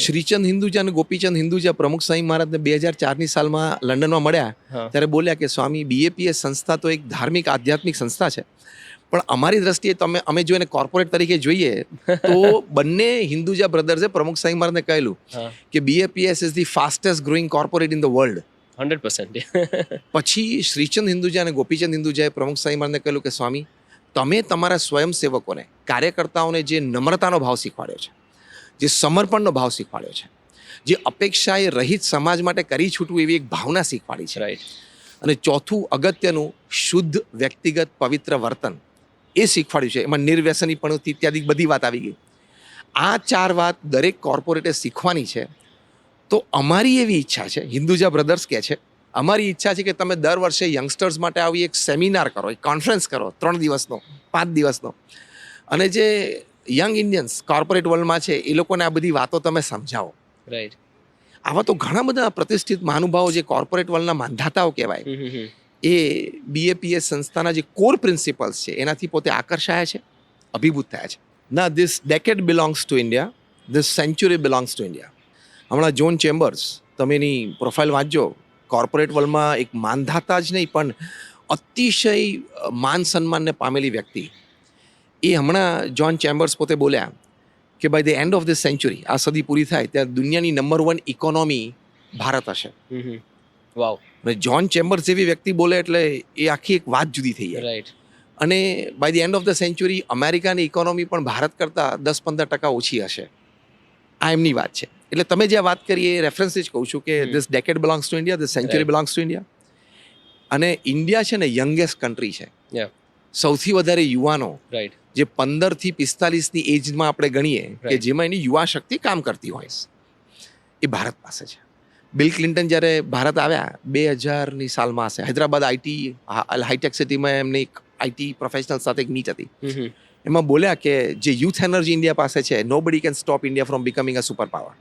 શ્રીચંદ હિન્દુજા અને ગોપીચંદ હિન્દુજા પ્રમુખ સ્વામી મહારાજને 2004ની સાલમાં લંડનમાં મળ્યા ત્યારે બોલ્યા કે સ્વામી બીએપીએસ સંસ્થા તો એક ધાર્મિક આધ્યાત્મિક સંસ્થા છે, પણ અમારી દ્રષ્ટિએ અમે જો એને કોર્પોરેટ તરીકે જોઈએ તો બંને હિન્દુજા બ્રધર્સે પ્રમુખ સ્વામી મહારાજને કહેલું કે BAPS is the fastest growing corporate in the world. 100%. પછી શ્રીચંદ હિન્દુજા અને ગોપીચંદ હિન્દુજાએ પ્રમુખ સ્વામી મહારાજને કહેલું કે સ્વામી, તમે તમારા સ્વયંસેવકોને, કાર્યકર્તાઓને જે નમ્રતાનો ભાવ શીખવાડ્યો છે, જે સમર્પણનો ભાવ શીખવાડ્યો છે, જે અપેક્ષાએ રહિત સમાજ માટે કરી છૂટવું એવી એક ભાવના શીખવાડી છે, રાઈટ, અને ચોથું અગત્યનું શુદ્ધ વ્યક્તિગત પવિત્ર વર્તન એ શીખવાડ્યું છે. એમાં નિર્વ્યસનીપણું ઇત્યાદિ બધી વાત આવી ગઈ. આ 4 વાત દરેક કોર્પોરેટે શીખવાની છે. તો અમારી એવી ઈચ્છા છે, હિન્દુજા બ્રધર્સ કહે છે, અમારી ઈચ્છા છે કે તમે દર વર્ષે યંગસ્ટર્સ માટે આવી એક સેમિનાર કરો, એક કોન્ફરન્સ કરો, 3 દિવસનો 5 દિવસનો, અને જે યંગ ઇન્ડિયન્સ કોર્પોરેટ વર્લ્ડમાં છે એ લોકોને આ બધી વાતો તમે સમજાવો. રાઈટ. આવા તો ઘણા બધા પ્રતિષ્ઠિત મહાનુભાવો જે કોર્પોરેટ વર્લ્ડના માંધાતાઓ કહેવાય, એ બીએપીએસ સંસ્થાના જે કોર પ્રિન્સિપલ્સ છે એનાથી પોતે આકર્ષાયા છે, અભિભૂત થયા છે. ના, this decade belongs to India, this century belongs to India. હમણાં જોન ચેમ્બર્સ, તમે એની પ્રોફાઇલ વાંચજો, કોર્પોરેટ વર્લ્ડમાં એક માનધાતા જ નહીં પણ અતિશય માન સન્માનને પામેલી વ્યક્તિ. એ હમણાં જોન ચેમ્બર્સ પોતે બોલ્યા કે by the end of this century, આ સદી પૂરી થાય ત્યાં દુનિયાની નંબર 1 ઇકોનોમી ભારત હશે. વાવ. અને જોન ચેમ્બર્સ જેવી વ્યક્તિ બોલે એટલે એ આખી એક વાત જુદી થઈ જાય. રાઈટ. અને by the end of the century અમેરિકાની ઇકોનોમી પણ ભારત કરતાં 10-15% ઓછી હશે. આ એમની વાત છે. એટલે તમે જે વાત કરી એ રેફરન્સથી જ કહું છું કે this decade belongs to India, this century belongs to India. અને ઇન્ડિયા છે ને યંગેસ્ટ કન્ટ્રી છે. સૌથી વધારે યુવાનો, રાઈટ, જે 15 થી 45ની એજમાં આપણે ગણીએ કે જેમાં એની યુવા શક્તિ કામ કરતી હોય, એ ભારત પાસે છે. બિલ ક્લિન્ટન જ્યારે ભારત આવ્યા 2000ની સાલમાં હશે, હૈદરાબાદ આઈટી હાઈટેક સિટીમાં એમની એક આઈટી પ્રોફેશનલ સાથે એક મીટ હતી. એમાં બોલ્યા કે જે યુથ એનર્જી ઇન્ડિયા પાસે છે, nobody can stop India from becoming a super power.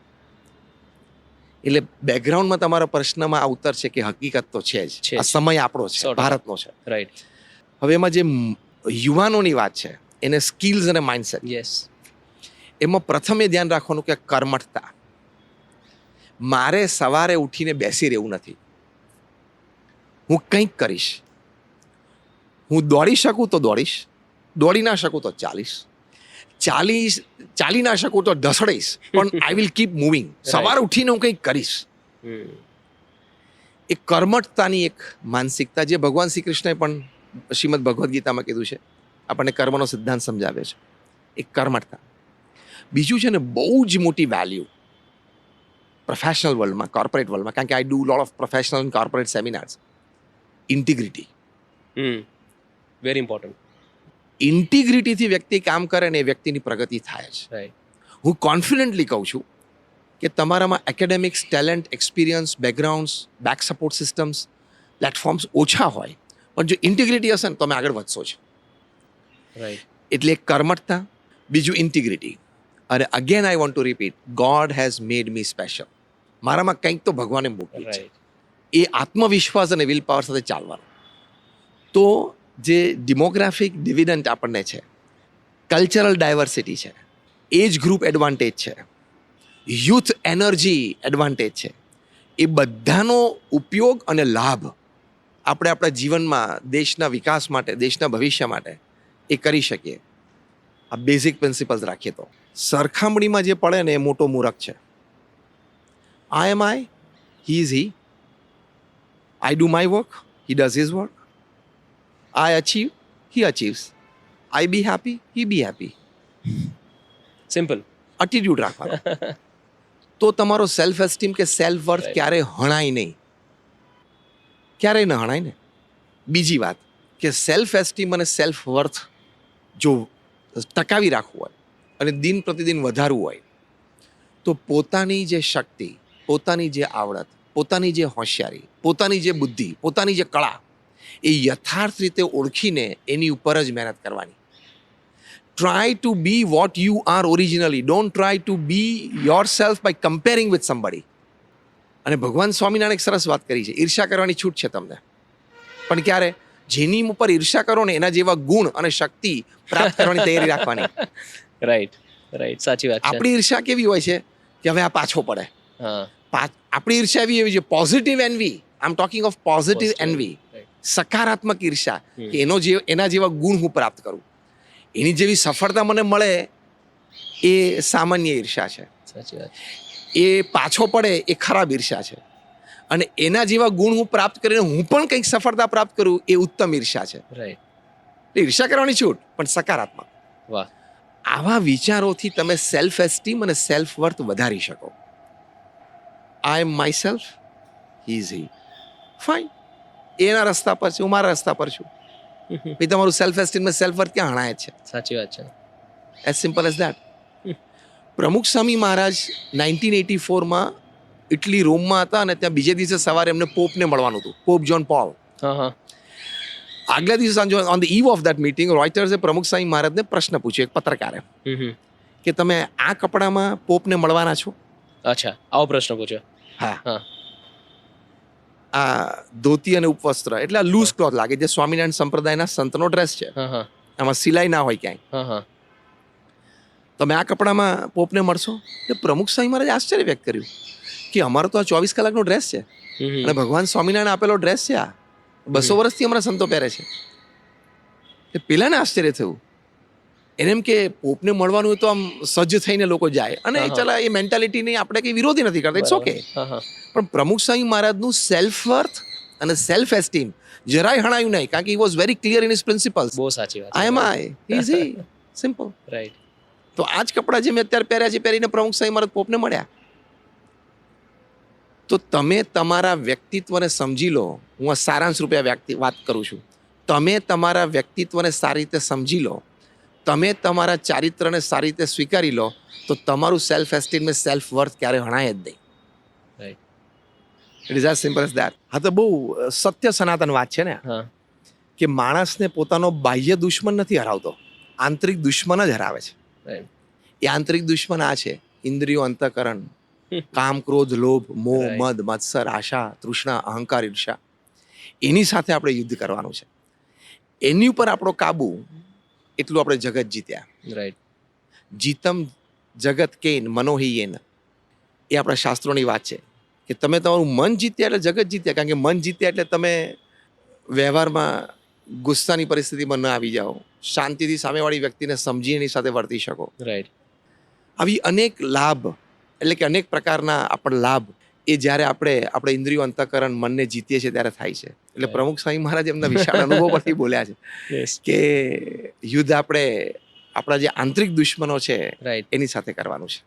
એટલે બેકગ્રાઉન્ડમાં તમારા પ્રશ્નમાં આ ઉત્તર છે કે હકીકત તો છે જ, આ સમય આપણો છે, ભારતનો છે. રાઈટ. હવે એમાં જે યુવાનોની વાત છે, એને સ્કિલ્સ અને માઇન્ડસેટ, યસ, એમાં પ્રથમ એ ધ્યાન રાખવાનું કે કર્મઠતા. મારે સવારે ઉઠીને બેસી રહેવું નથી, હું કંઈક કરીશ. હું દોડી શકું તો દોડીશ, દોડી ના શકું તો ચાલી ના શકું તો ઢસડીશ, પણ આઈ વિલ કીપ મૂવિંગ. સવારે ઉઠીને હું કંઈક કરીશ. એ કર્મઠતાની એક માનસિકતા, જે ભગવાન શ્રી કૃષ્ણએ પણ શ્રીમદ ભગવદ્ ગીતામાં કીધું છે, આપણને કર્મનો સિદ્ધાંત સમજાવે છે. એક કર્મઠતા. બીજું છે ને બહુ જ મોટી વેલ્યુ પ્રોફેશનલ વર્લ્ડમાં, કોર્પોરેટ વર્લ્ડમાં, કારણ કે I do lot of professional and corporate seminars. Integrity. Very important. ઇન્ટિગ્રિટીથી વ્યક્તિ કામ કરે ને એ વ્યક્તિની પ્રગતિ થાય છે. રાઈટ. હું કોન્ફિડન્ટલી કહું છું કે તમારામાં academics, talent, experience, backgrounds, back support systems, platforms ઓછા હોય, પણ જો ઇન્ટિગ્રિટી હશે ને તમે આગળ વધશો જ. રાઈટ. એટલે એક કર્મઠતા, બીજું ઇન્ટિગ્રિટી. અને again I want to repeat, God has made me special. મારામાં કંઈક તો ભગવાને મૂક્યું છે. એ આત્મવિશ્વાસ અને વિલ પાવર સાથે ચાલવાનું. તો જે ડેમોગ્રાફિક ડિવિડન્ડ આપણને છે, કલ્ચરલ ડાયવર્સિટી છે, એજ ગ્રુપ એડવાન્ટેજ છે, યુથ એનર્જી એડવાન્ટેજ છે, એ બધાનો ઉપયોગ અને લાભ આપણે આપણા જીવનમાં દેશના વિકાસ માટે, દેશના ભવિષ્ય માટે એ કરી શકીએ. આ બેઝિક પ્રિન્સિપલ્સ રાખીએ તો સરખામણીમાં જે પડે ને એ મોટો મૂરખ છે. I am I, he is he. I do my work, he does his work. I achieve, he achieves. I be happy, he be happy. Simple. Attitude રાખવાનો. તો તમારો સેલ્ફ એસ્ટીમ કે સેલ્ફ વર્થ ક્યારેય હણાય નહીં, ક્યારેય ન હણાય ને. બીજી વાત કે સેલ્ફ એસ્ટીમ અને સેલ્ફ વર્થ જો ટકાવી રાખવું હોય અને દિન પ્રતિદિન વધારવું હોય તો પોતાની જે શક્તિ, પોતાની જે આવડત, પોતાની જે હોશિયારી, પોતાની જે બુદ્ધિ, પોતાની જે કળા, એ યથાર્થ રીતે ઓળખીને એની ઉપર જ મહેનત કરવાની. Try to be what you are originally. Don't try to be yourself by comparing with somebody. અને ભગવાન સ્વામિનારાયણ એક સરસ વાત કરી છે, ઈર્ષા કરવાની છૂટ છે તમને, પણ ક્યારે? જેની ઉપર ઈર્ષા કરો ને એના જેવા ગુણ અને શક્તિ પ્રાપ્ત કરવાની તૈયારી રાખવાની. રાઈટ, રાઈટ, સાચી વાત છે. આપણી ઈર્ષા કેવી હોય છે કે હવે આ પાછો પડે. હા. આપણી ઈર્ષ્યા એવી છે positive NV, I am talking of positive Positive, NV, right. સકારાત્મક ઈર્ષ્યા, હમ. કે એના જેવા ગુણ હું પ્રાપ્ત કરું, એની જેવી સફળતા મને મળે, એ સામાન્ય ઈર્ષ્યા છે. સાચી વાત. એ પાછો પડે એ ખરાબ ઈર્ષ્યા છે. અને એના જેવા ગુણ હું પ્રાપ્ત કરીને હું પણ કંઈક સફળતા પ્રાપ્ત કરું, એ ઉત્તમ ઈર્ષ્યા છે. રાઈટ. એટલે ઈર્ષ્યા કરવાની છૂટ, પણ સકારાત્મક. વાહ. આવા વિચારોથી તમે સેલ્ફ એસ્ટીમ અને સેલ્ફ વર્થ વધારી શકો. I am my self, he is he, fine. એના રસ્તા પર છે, હું મારા રસ્તા પર છું. પછી તમારું સેલ્ફ એસ્ટીમ ને સેલ્ફ વર્થ ક્યાં હણાય જ છે? સાચી વાત છે. As simple as that. પ્રમુખ સ્વામી મહારાજ 1984માં ઇટલી રોમમાં હતા, અને ત્યાં બીજે દિવસે સવારે એમને પોપને મળવાનું હતું, પોપ જ્હોન પોલ. હા હા. આગલા દિવસે સાંજે on the eve of that meeting રોયટર્સે પ્રમુખ સ્વામી મહારાજને પ્રશ્ન પૂછ્યો, એક પત્રકારે, કે તમે આ કપડામાં પોપને મળવાના છો? અચ્છા, આવો પ્રશ્ન પૂછ્યો. હા. હા. આ ધોતી અને ઉપવસ્ત્ર એટલે આ લૂઝ ક્લોથ લાગે, જે સ્વામિનારાયણ સંપ્રદાયના સંતનો ડ્રેસ છે, હા હા. આમાં સિલાઈ ના હોય ક્યાંય. હા હા. તમે આ કપડામાં પોપને મળશો? એટલે પ્રમુખ સ્વામી મહારાજે આશ્ચર્ય વ્યક્ત કર્યું કે અમારો તો આ 24 કલાકનો ડ્રેસ છે, અને ભગવાન સ્વામિનારાયણ આપેલો ડ્રેસ છે, આ 200 વર્ષથી અમારા સંતો પહેરે છે. એ પેલાને આશ્ચર્ય થયું. એને એમ કે પોપને મળવાનું હોય તો આમ સજ્જ થઈને લોકો જાય, અને હા, હા. ચલા એ મેન્ટાલિટીની આપણે કંઈ વિરોધી નથી કરતા, ઇટ્સ ઓકે. હા હા. પણ પ્રમુખ સ્વામી મહારાજનું સેલ્ફ વર્થ અને સેલ્ફ એસ્ટીમ જરાય હણાયું નહીં, કારણ કે he was very clear in his principles. બહુ સાચી વાત. I am I, he is he, simple. Right. તો આ જ કપડાં જે મેં અત્યારે પહેર્યા છે, પહેરીને પ્રમુખ સ્વામી મહારાજ પોપને મળ્યા. તો તમે તમારા વ્યક્તિત્વને સમજી લો. હું આ સારાંશ રૂપે વાત કરું છું. તમે તમારા વ્યક્તિત્વને સારી રીતે સમજી લો, તમે તમારા ચારિત્રને સારી રીતે સ્વીકારી લો, તો તમારું સેલ્ફ એસ્ટીમ ને સેલ્ફ વર્થ ક્યારે હણાય જ નહીં. Right. It is as simple as that. હા, તો બહુ સત્ય સનાતન વાત છે ને, હા. કે માણસને પોતાનો બાહ્ય દુશ્મન નથી હરાવતો, આંતરિક દુશ્મન જ હરાવે છે. રાઈટ. એ આંતરિક દુશ્મન આ છે: ઇન્દ્રિયો, અંતઃકરણ, કામ, ક્રોધ, લોભ, મોહ, Right. મદ, મત્સર, આશા, તૃષ્ણા, અહંકાર, ઈર્ષા. એની સાથે આપણે યુદ્ધ કરવાનું છે. એની ઉપર આપણો કાબુ, એટલું આપણે જગત જીત્યા. રાઈટ. જીતમ જગત કેન મનોહિ યેન, એ આપણા શાસ્ત્રોની વાત છે, કે તમે તમારું મન જીત્યા એટલે જગત જીત્યા. કારણ કે મન જીત્યા એટલે તમે વ્યવહારમાં ગુસ્સાની પરિસ્થિતિમાં ન આવી જાઓ, શાંતિથી સામેવાળી વ્યક્તિને સમજી એની સાથે વર્તી શકો. રાઈટ. આવી અનેક લાભ, એટલે કે અનેક પ્રકારના આપણા લાભ, એ જ્યારે આપણે ઇન્દ્રિયો, અંતઃકરણ, મનને જીતીએ છીએ ત્યારે થાય છે. એટલે Right. પ્રમુખ સ્વામી મહારાજ એમના વિશાળ અનુભવ પરથી બોલ્યા છે યસ. કે યુદ્ધ આપણે આપણા જે આંતરિક દુશ્મનો છે રાઈટ. એની સાથે કરવાનું છે.